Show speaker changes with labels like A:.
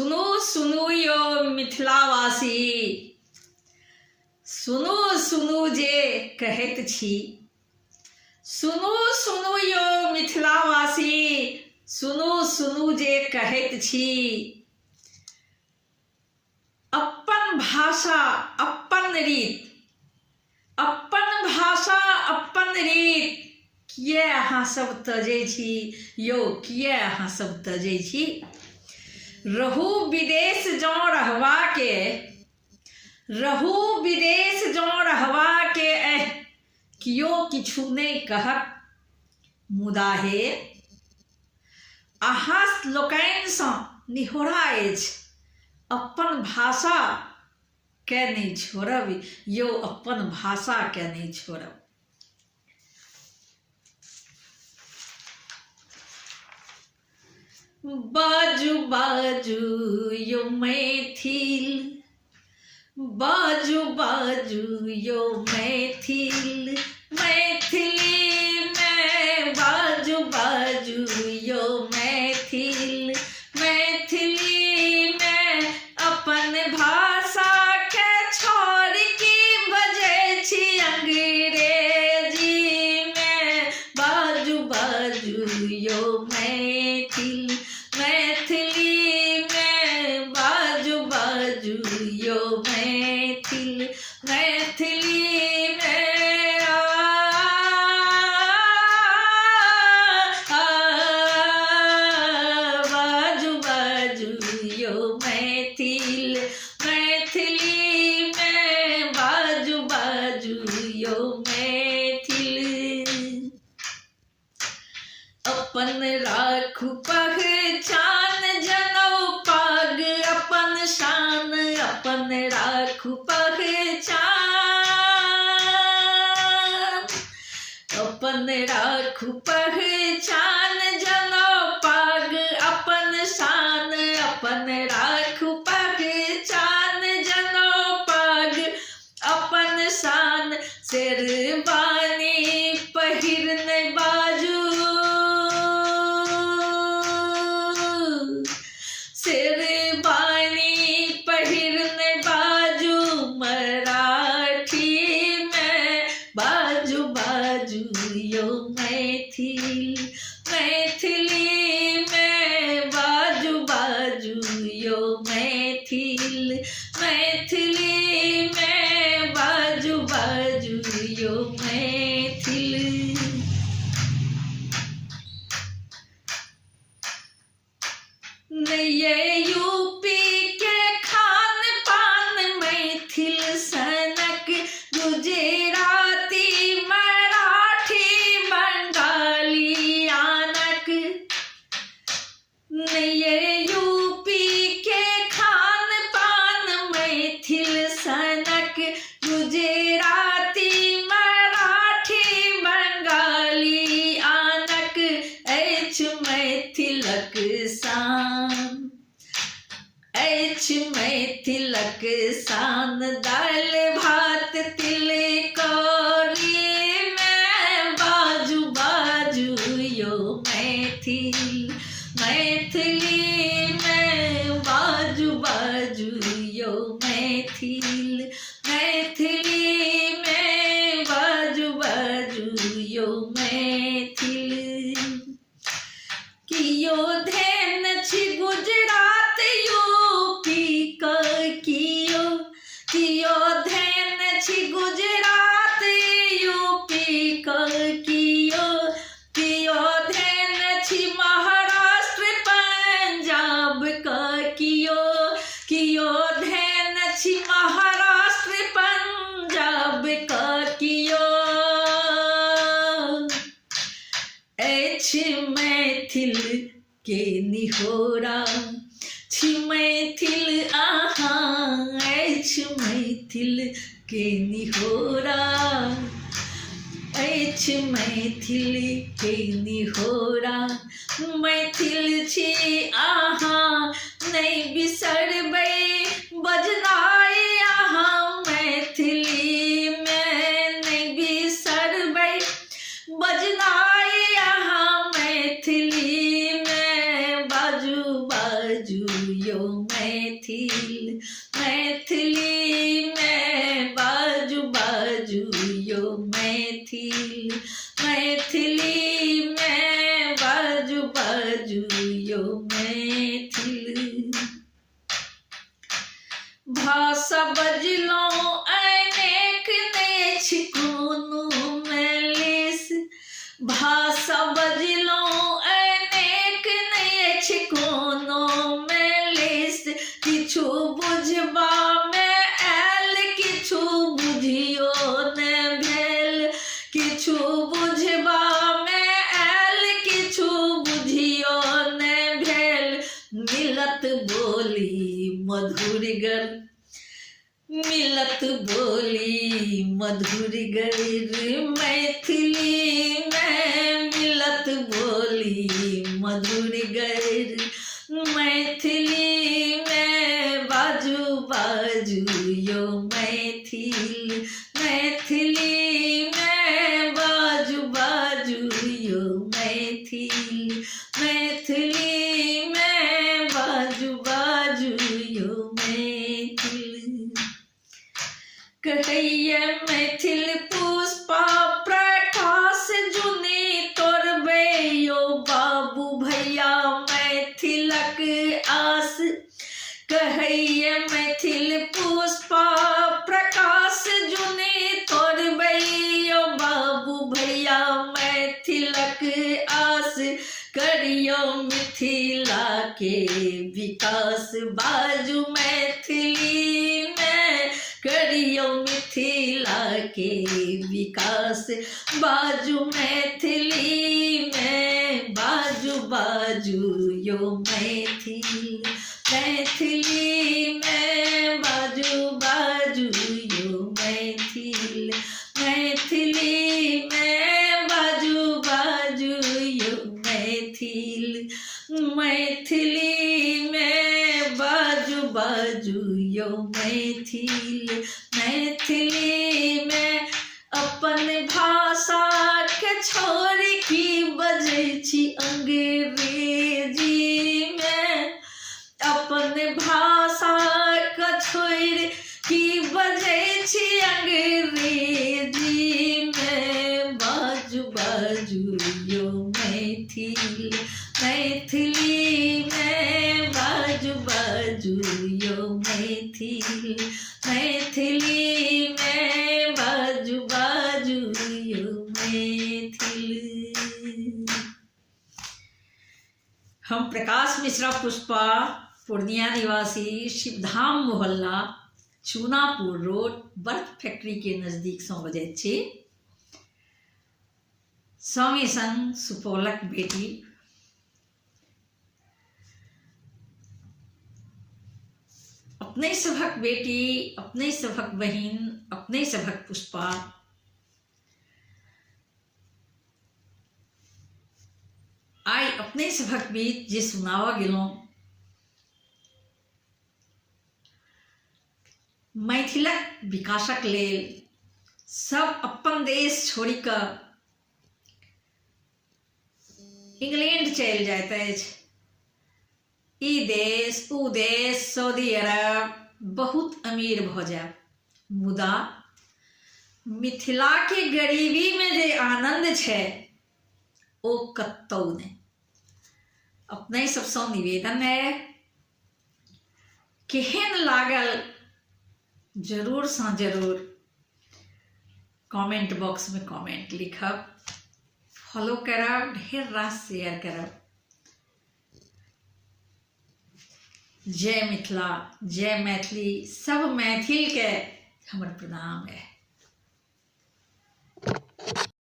A: सुनू सुनू यो मिथिलावासी, सुनू सुनू जे कहैत छी। सुनू सुनू यो मिथिलावासी, सुनू सुनू जे कहैत छी। अपन भाषा अपन रीत, अपन भाषा अपन रीत, किए अहाँ सब तजै छी यौ, किए अहाँ सब तजै छी। रहू विदेश जँ रहबाके, रहू विदेश जँ रहबाके, कियो किछु नहि कहत। मुदा हे अहाँ लोकनिसँ निहोरा अछि, अपन भाषा के नहीं छोड़ब यौ, अपन भाषा के नहीं छोड़ब। बाजू बाजू यो मैथिल, बाजू बाजू यो मैथिल, मैथिली में बाजू बाजू यो मैथिल, मैथिली में अपन भाषा के छोड़ की बजै छी अंग्रेजी में। बाजू बाजू यो मैथिल, मैथिली में बाजू बाजू यो मैथिल, मैथिली में बाजू बाजू यो मैथिल, मैथिली में बाजू बाजू यो मैथिल। अपन राखू पहचान जनऊ पाग, अपन शान अपन राखू पहचान, अपन राखू पहचान जनऊ पाग, अपन शान अपन राखू पहचान जनऊ पाग, अपन शान। शेरवानी पहिरने बाजू, शेरवानी पहिरने बाजू, मराठी में बाजू बाजू यो मैथिल, मैथिली में बाजू बाजू यो मैथिल, मैथिली में बाजू बाजू यो मैथिल। ये यूपी के खान पान मैथिल सनक, गुजराती मराठी बंगाली आनक। ये यूपी के खान पान मैथिल सनक, गुजराती मराठी बंगाली आनक। अछि मैथिलक शान, अछि मैथिलक शान, दालि भात तिलकोरी में बाजू बाजू यो मैथिल, मैथिली में बाजू बाजू यो मैथिल, मैथिली में बाजू बाजू यो मैथिल। कियो धेन छी गुजरात यूपी क, कियो कियो धेन छी गुजरात यूपी क, कियो कियो धेन छी महाराष्ट्र पंजाब क, कियो कियो धेन छी महाराष्ट्र पंजाब क, कियो अछि मैथिल के निहोरा छी मैथिल अहाँ, अछि मैथिल के निहोरा, अछि मैथिल के निहोरा। मैथिल छी अहाँ नहि बिसरबै बजनाइ, अहाँ मैथिली में नहि बिसरबै बजनाइ, अहाँ मैथिली में बाजू बाजू यो मैथिल, मैथिली में बाजू बाजू यो मैथिल, मैथिली में बाजू बाजू यो मैथिल। भाषा बजलो अनेक ने कोनो मैलिस, भाषा बजलो अनेक ने कोनो मैलिस, किछु बुझबा में आयल किछु बुझियो ने भेल, किछु बुझबा में आयल किछु बुझियो ने भेल। मिलत बोली मधुर गर, मिलत बोली मधुर गर, मैथिली में मिलत बोली मधुर गर, मैथिली में बाजू बाजू यो मैथिल, मैथिली में बाजू बाजू यो मैथिल, मैथिली में बाजू बाजू यो मैथिल। कहैया मैथिल पुष्पा प्रकाश जुनी तोरबे यो बाबू भैया मैथिलक आस, कहैया मैथिल पुष्पा प्रकाश जुनी तोरबे यो बाबू भैया मैथिलक आस। करियो मिथिला के विकास बाजू मैथिली में, करियो मिथिला के विकास बाजू मैथिली में, बाजू बाजू यो मैथिल, मैथिली में बाजू बाजू यो मैथिल, मैथिली में बाजू बाजू यो मैथिल, मैथिली में बाजू बाजू यो मैथिल, मैथिली में अपन भाषा के छोड़ की बजै छी अंग्रेजी में, अपन भाषा के छोड़ की बजै छी अंग्रेजी में। बाजू बाजू यो मैथिल, मैथिली में बाजू बाजू यो मैथिल, मैथिली में बाजू बाजू यो मैथिल। हम प्रकाश मिश्रा पुष्पा, पूर्णिया निवासी, शिवधाम मोहल्ला, चूनापुर रोड, बर्फ फैक्ट्री के नजदीक सँ बजैत छी। संगे संग सुपौलक बेटी अपने सभक बेटी, अपने सभक बहिन, अपने सभक पुष्पा आइ अपने सभक बीच जे सुनावा गेलहुँ मैथिलक विकासक लेल सब अपन देश छोड़ि कऽ इंग्लैंड चलि जाइत अछि। ई देश ऊ देश, सऊदी अरब बहुत अमीर भऽ जायब, मुदा मिथिला के गरीबी में जे आनंद छै ओ कतौ नहि। अपने सबसँ निवेदन है, केहन लागल जरूर सँ जरूर कमेंट बॉक्स में कमेंट लिखब, फॉलो करब, ढेर रास शेयर करब। जय मिथिला, जय मैथिली, सब मैथिल के हमर प्रणाम है।